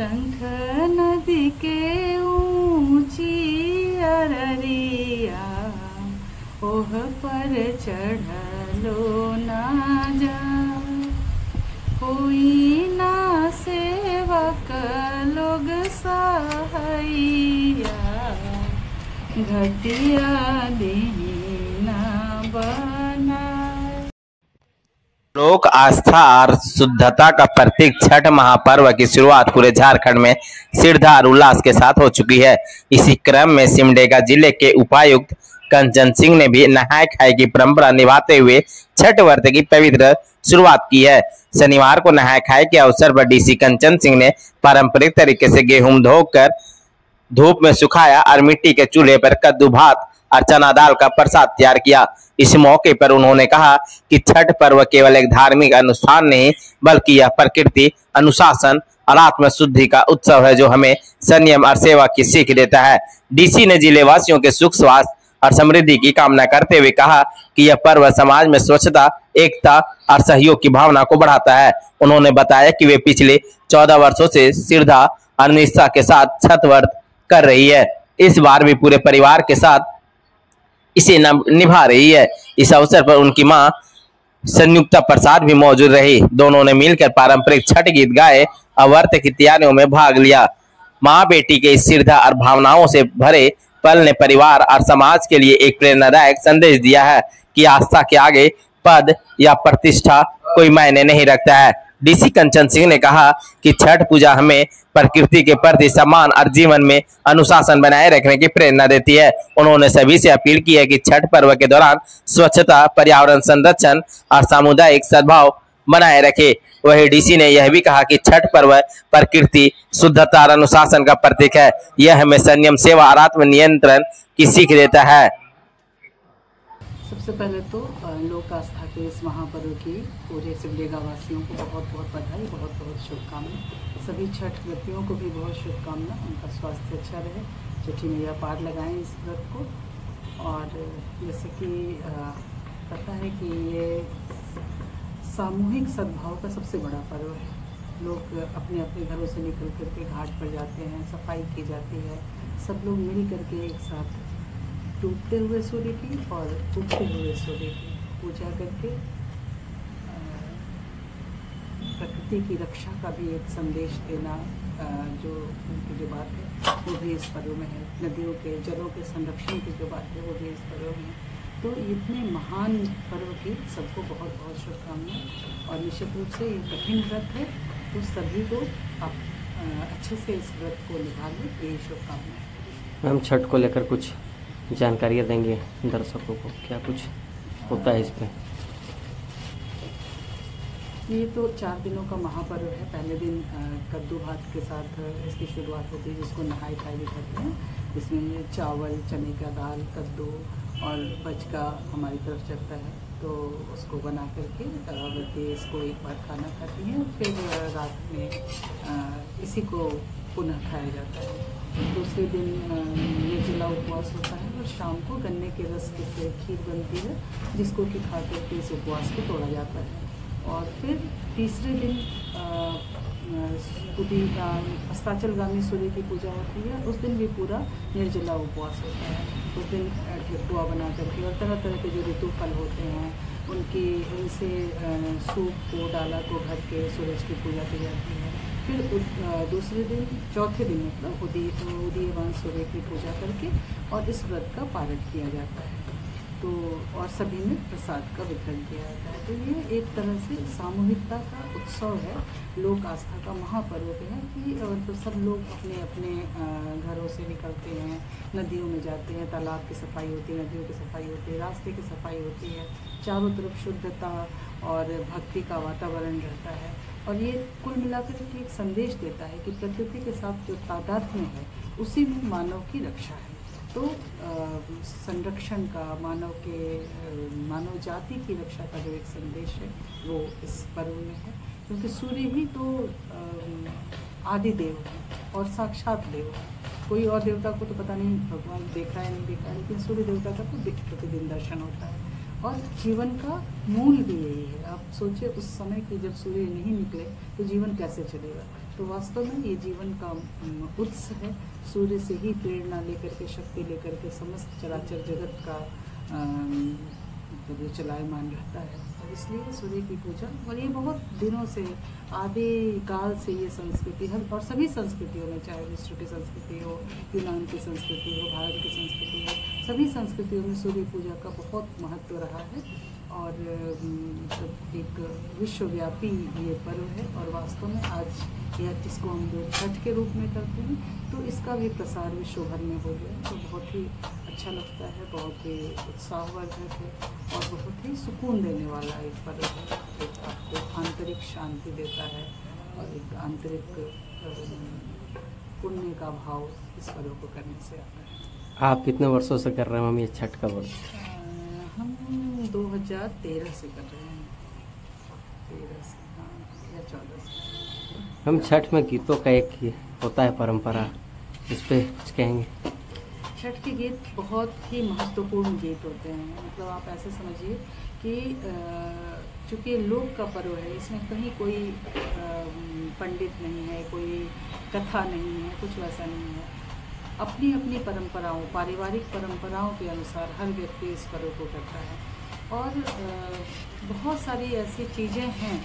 शंख नदी के ऊंची अररिया, ओह पर चढ़लो ना जा, कोई ना सेवक लोग सहाइया, घटिया दीना बना। लोक आस्था और शुद्धता का प्रतीक छठ महापर्व की शुरुआत पूरे झारखंड में श्रद्धा और उल्लास के साथ हो चुकी है। इसी क्रम में सिमडेगा जिले के उपायुक्त कंचन सिंह ने भी नहाय खाए की परंपरा निभाते हुए छठ व्रत की पवित्र शुरुआत की है। शनिवार को नहाय खाए के अवसर पर डीसी कंचन सिंह ने पारंपरिक तरीके से गेहूं धोकर धूप में सुखाया और मिट्टी के चूल्हे पर कद्दू भात और चना दाल का प्रसाद तैयार किया। इस मौके पर उन्होंने कहा कि छठ पर्व केवल एक धार्मिक अनुष्ठान नहीं बल्कि यह प्रकृति, अनुशासन और आत्म शुद्धि का उत्सव है जो हमें संयम और सेवा की सीख देता है। डीसी ने जिले वासियों के सुख, स्वास्थ्य और समृद्धि की कामना करते हुए कहा कि यह पर्व समाज में स्वच्छता, एकता और सहयोग की भावना को बढ़ाता है। उन्होंने बताया कि वे पिछले 14 वर्षों से श्रद्धा और निष्ठा के साथ छठ व्रत कर रही है। इस बार भी पूरे परिवार के साथ इसे निभा रही है। इस अवसर पर उनकी मां संयुक्ता प्रसाद भी मौजूद रही। दोनों ने मिलकर पारंपरिक छठ गीत गाए और व्रत की तैयारियों में भाग लिया। मां बेटी के इस श्रद्धा और भावनाओं से भरे पल ने परिवार और समाज के लिए एक प्रेरणादायक संदेश दिया है कि आस्था के आगे पद या प्रतिष्ठा कोई मायने नहीं रखता है। डीसी कंचन सिंह ने कहा कि छठ पूजा हमें प्रकृति के प्रति सम्मान और जीवन में अनुशासन बनाए रखने की प्रेरणा देती है। उन्होंने सभी से अपील की है कि छठ पर्व के दौरान स्वच्छता, पर्यावरण संरक्षण और सामुदायिक सद्भाव बनाए रखे। वहीं डीसी ने यह भी कहा कि छठ पर्व प्रकृति, शुद्धता और अनुशासन का प्रतीक है। यह हमें संयम, सेवा और आत्मनियंत्रण की सीख देता है। सबसे पहले तो लोक आस्था के इस महापर्व की पूरे सिमडेगा वासियों को बहुत बहुत बधाई, बहुत बहुत शुभकामनाएं। सभी छठ व्रतियों को भी बहुत शुभकामनाएं। उनका स्वास्थ्य अच्छा रहे, छठी मैया पार लगाएं इस व्रत को। और जैसे कि पता है कि ये सामूहिक सद्भाव का सबसे बड़ा पर्व है। लोग अपने अपने घरों से निकल करके घाट पर जाते हैं, सफाई की जाती है, सब लोग मिल करके एक साथ डूबते हुए सूर्य की और उगते हुए सूर्य की पूजा करके प्रकृति की रक्षा का भी एक संदेश देना जो उनकी जो बात है वो भी इस पर्व में है। नदियों के जलों के संरक्षण की जो बात है वो भी इस पर्व में है। तो इतने महान पर्व की सबको बहुत बहुत शुभकामनाएं। और निश्चित रूप से ये कठिन व्रत है, तो सभी को आप अच्छे से इस व्रत को निभा लें, यही शुभकामनाएं। मैम, छठ को लेकर कुछ जानकारियाँ देंगे दर्शकों को, क्या कुछ होता है इस पर? ये तो 4 दिनों का महापर्व है। पहले दिन कद्दू भात के साथ इसकी शुरुआत होती है, जिसको नहाय खाए भी कहते हैं। इसमें चावल, चने का दाल, कद्दू और बचका हमारी तरफ चलता है, तो उसको बना करके व्रती इसको एक बार खाना खाती हैं। फिर रात में इसी को पुनः खाया जाता है। दूसरे दिन निर्जला उपवास होता है और शाम को गन्ने के रस से खीर बनती है, जिसको कि खा करके इस उपवास को तोड़ा जाता है। और फिर तीसरे दिन अस्ताचलगामी सूर्य की पूजा होती है। उस दिन भी पूरा निर्जला उपवास होता है। उस दिन ठेकुआ बना करके और तरह तरह के जो ऋतु फल होते हैं उनकी इनसे सूप को, डाला को भर के सूरज की पूजा की जाती है। फिर दूसरे दिन, चौथे दिन मतलब उदीयमान सूर्य की पूजा करके और इस व्रत का पारण किया जाता है। तो और सभी में प्रसाद का वितरण किया जाता है। तो ये एक तरह से सामूहिकता का उत्सव है, लोक आस्था का महापर्व है कि तो सब लोग अपने अपने घरों से निकलते हैं, नदियों में जाते हैं, तालाब की सफाई होती है, नदियों की सफाई होती है, रास्ते की सफाई होती है, चारों तरफ शुद्धता और भक्ति का वातावरण रहता है। और ये कुल मिलाकर के एक संदेश देता है कि प्रकृति के साथ जो तादात्म्य है उसी में मानव की रक्षा है। तो संरक्षण का, मानव जाति की रक्षा का जो एक संदेश है वो इस पर्व में है। क्योंकि सूर्य ही तो आदि देव है और साक्षात देव है। कोई और देवता को तो पता नहीं भगवान देखा है नहीं देखा, लेकिन सूर्य देवता का तो प्रतिदिन दर्शन होता है। और जीवन का मूल भी यही है। आप सोचिए उस समय की जब सूर्य नहीं निकले तो जीवन कैसे चलेगा। तो वास्तव में ये जीवन का उत्स है। सूर्य से ही प्रेरणा लेकर के, शक्ति लेकर के समस्त चराचर जगत का मतलब ये चलायमान रहता है। और इसलिए सूर्य की पूजा, और ये बहुत दिनों से, आदि काल से ये संस्कृति है। और सभी संस्कृतियों में, चाहे मिस्र की संस्कृति हो, यूनान की संस्कृति हो, भारत की संस्कृति हो, सभी संस्कृतियों में सूर्य पूजा का बहुत महत्व रहा है। और एक विश्वव्यापी ये पर्व है। और वास्तव में आज यह, जिसको हम लोग छठ के रूप में करते हैं, तो इसका भी प्रसार विश्व भर में हो गया। तो बहुत ही अच्छा लगता है, बहुत ही उत्साहवर्धक है और बहुत ही सुकून देने वाला एक पर्व है। एक आपको आंतरिक शांति देता है और एक आंतरिक पुण्य का भाव इस पर्व को करने से आता है। आप कितने वर्षों से कर रहे हैं मम्मी ये छठ का व्रत? हम 2013 से कर रहे हैं, 13 से, हाँ, या 14 से। हम छठ में गीतों का एक होता है परंपरा, इस पे कुछ कहेंगे? छठ के गीत बहुत ही महत्वपूर्ण गीत होते हैं। मतलब आप ऐसे समझिए कि चूँकि लोक का पर्व है, इसमें कहीं कोई पंडित नहीं है, कोई कथा नहीं है, कुछ वैसा नहीं है। अपनी अपनी परंपराओं, पारिवारिक परंपराओं के अनुसार हर व्यक्ति इस पर्व को करता है। और बहुत सारी ऐसी चीज़ें हैं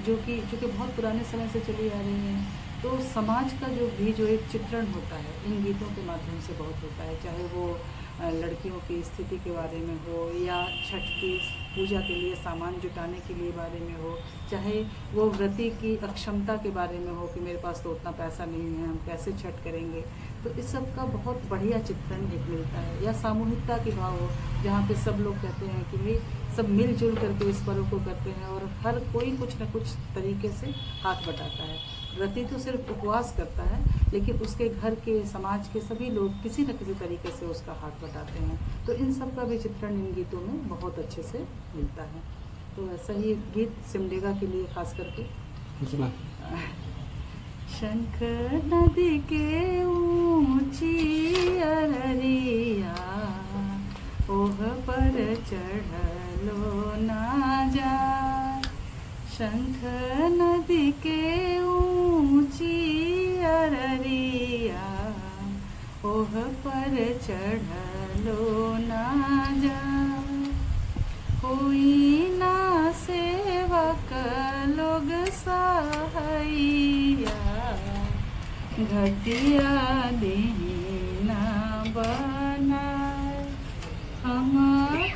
जो कि बहुत पुराने समय से चली आ रही हैं। तो समाज का जो एक चित्रण होता है, इन गीतों के माध्यम से बहुत होता है। चाहे वो लड़कियों की स्थिति के बारे में हो, या छठ की पूजा के लिए सामान जुटाने के लिए बारे में हो, चाहे वो व्रती की अक्षमता के बारे में हो कि मेरे पास तो उतना पैसा नहीं है, हम कैसे छठ करेंगे। तो इस सब का बहुत बढ़िया चित्रण एक मिलता है। या सामूहिकता की भाव हो, जहाँ पे सब लोग कहते हैं कि भाई सब मिलजुल करके इस पर्व को करते हैं और हर कोई कुछ न कुछ तरीके से हाथ बटाता है। व्रती तो सिर्फ उपवास करता है, लेकिन उसके घर के, समाज के सभी लोग किसी न किसी तरीके से उसका हाथ बटाते हैं। तो इन सब का भी चित्रण इन गीतों में बहुत अच्छे से मिलता है। तो ऐसा ही गीत सिमडेगा के लिए खास करके। शंख नदी के ऊंची अररिया, ओह पर चढ़लो ना जा। शंख नदी के ऊंची अररिया, ओह पर चढ़लो ना जा। कोई ना सेवक लोग सहाइया, घटिया दीना बनाए। हम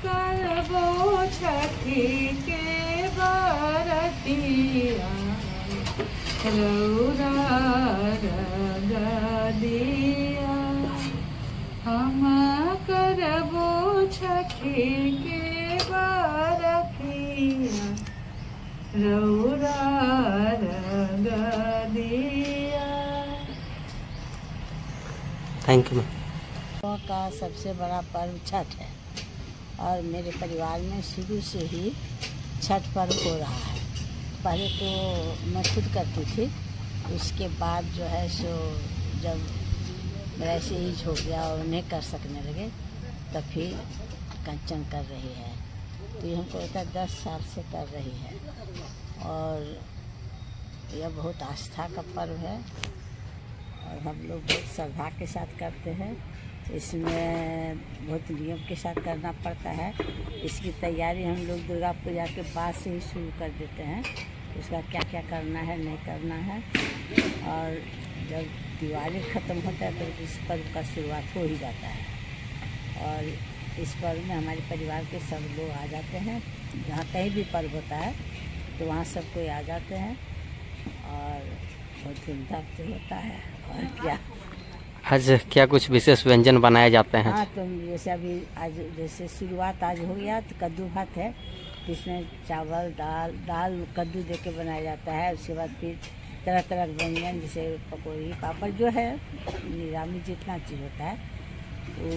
करबो छठी के बरतिया, रौरा रगा दिया। हम करबो छठी के बरतिया, रौरा रगा दिया। Thank you. का सबसे बड़ा पर्व छठ है और मेरे परिवार में शुरू से ही छठ पर्व हो रहा है। पहले तो मैं खुद करती थी, उसके बाद जो है सो जब मेरा ऐसे एज हो गया और उन्हें कर सकने लगे, तब फिर कंचन कर रही है। तो ये हमको लगता है 10 साल से कर रही है और यह बहुत आस्था का पर्व है और हम लोग बहुत श्रद्धा के साथ करते हैं। इसमें बहुत नियम के साथ करना पड़ता है। इसकी तैयारी हम लोग दुर्गा पूजा के बाद से ही शुरू कर देते हैं, उसका क्या क्या करना है, नहीं करना है। और जब दिवाली ख़त्म होता है तो इस पर्व का शुरुआत हो ही जाता है। और इस पर्व में हमारे परिवार के सब लोग आ जाते हैं। जहाँ कहीं भी पर्व होता है तो वहाँ सब कोई आ जाते हैं और बहुत धूमधाम से होता है। और क्या आज क्या कुछ विशेष व्यंजन बनाए जाते हैं? हाँ, तो जैसे अभी आज जैसे शुरुआत आज हो गया तो कद्दू भात है, इसमें चावल दाल कद्दू दे के बनाया जाता है। उसके बाद फिर तरह तरह के व्यंजन जैसे पकौड़ी पापड़ जो है निरामी जितना चीज़ होता है वो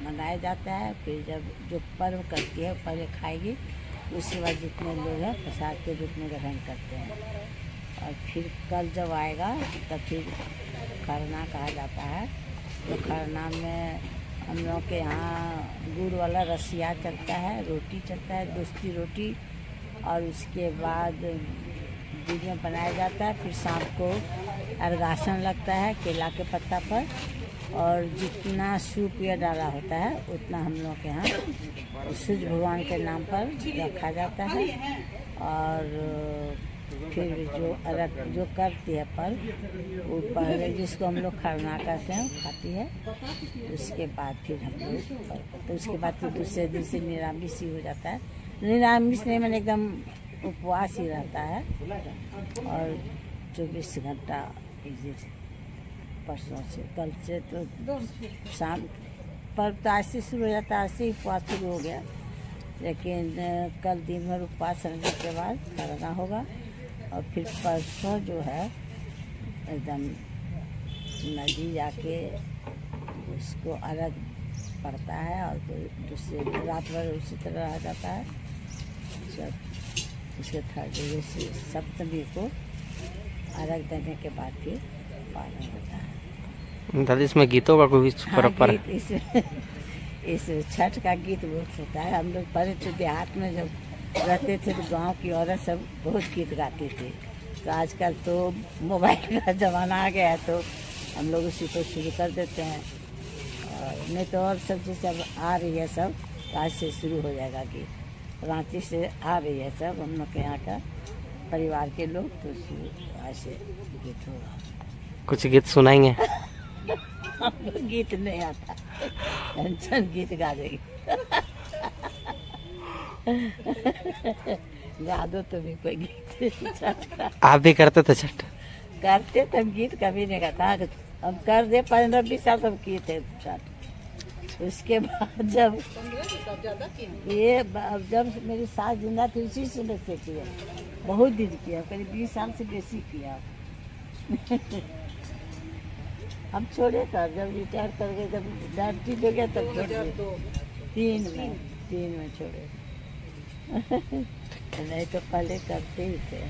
बनाया जाता है। फिर जब जो पर्व करती है पहले खाएगी, उसके बाद जितने लोग हैं प्रसाद के रूप में ग्रहण करते हैं। और फिर कल जब आएगा तब फिर खरना कहा जाता है। तो खरना में हम लोग के यहाँ गुड़ वाला रसिया चलता है, रोटी चलता है, दोस्ती रोटी, और उसके बाद दिन में बनाया जाता है। फिर शाम को अर्घासन लगता है केला के पत्ता पर, और जितना सूप या डाला होता है उतना हम लोग के यहाँ सूर्य भगवान के नाम पर रखा जाता है। और फिर जो अर्घ जो करती है पर वो पहले जिसको हम लोग खरना कहते हैं खाती है। उसके बाद फिर हम लोग तो उसके बाद फिर दूसरे दिन से निरामिष ही हो जाता है। निरामिष नहीं मैंने एकदम उपवास ही रहता है। और 24 घंटा परसों से कल से तो शाम पर तो आज से शुरू हो जाता है, आज से उपवास शुरू हो गया। लेकिन कल दिन भर उपवास रहने के बाद खरना होगा। और फिर परसों जो है एकदम नदी जाके उसको अर्घ पड़ता है। और दूसरे रात भर उसी तरह रह जाता है। सब उसके थर्ड से सप्तमी को अर्घ देने के बाद फिर पालन होता है। दादी इसमें गीतों का कोई परंपरा? इस छठ का गीत बहुत होता है। हम लोग पहले तो देहात में जब रहते थे तो गांव की औरत सब बहुत गीत गाती थी। तो आजकल तो मोबाइल का ज़माना आ गया है तो हम लोग उसी को शुरू कर देते हैं। और नहीं तो और सब जैसे अब आ रही है सब आज से शुरू हो जाएगा गीत। रांची से आ रही है सब हम लोग के यहाँ का परिवार के लोग, तो आज से गीत होगा। कुछ गीत सुनाएंगे? हमको गीत नहीं आता, टेंशन गीत गा देगी। गा दो तो भी कोई गीत छठ का। आप भी करते थे छठ? करते थे, गीत कभी नहीं गाता। हम कर दे 15-20 साल तब किए थे छठ। उसके बाद जब जब मेरी सास जिंदा थी उसी समय से किया, बहुत दिन किया, करीब 20 साल से बेसी किया। हम छोड़े था जब रिटायर कर गए, जब डायबिटीज हो गया तब छोड़ दिए। 3 में छोड़े। नहीं तो पहले करते ही थे।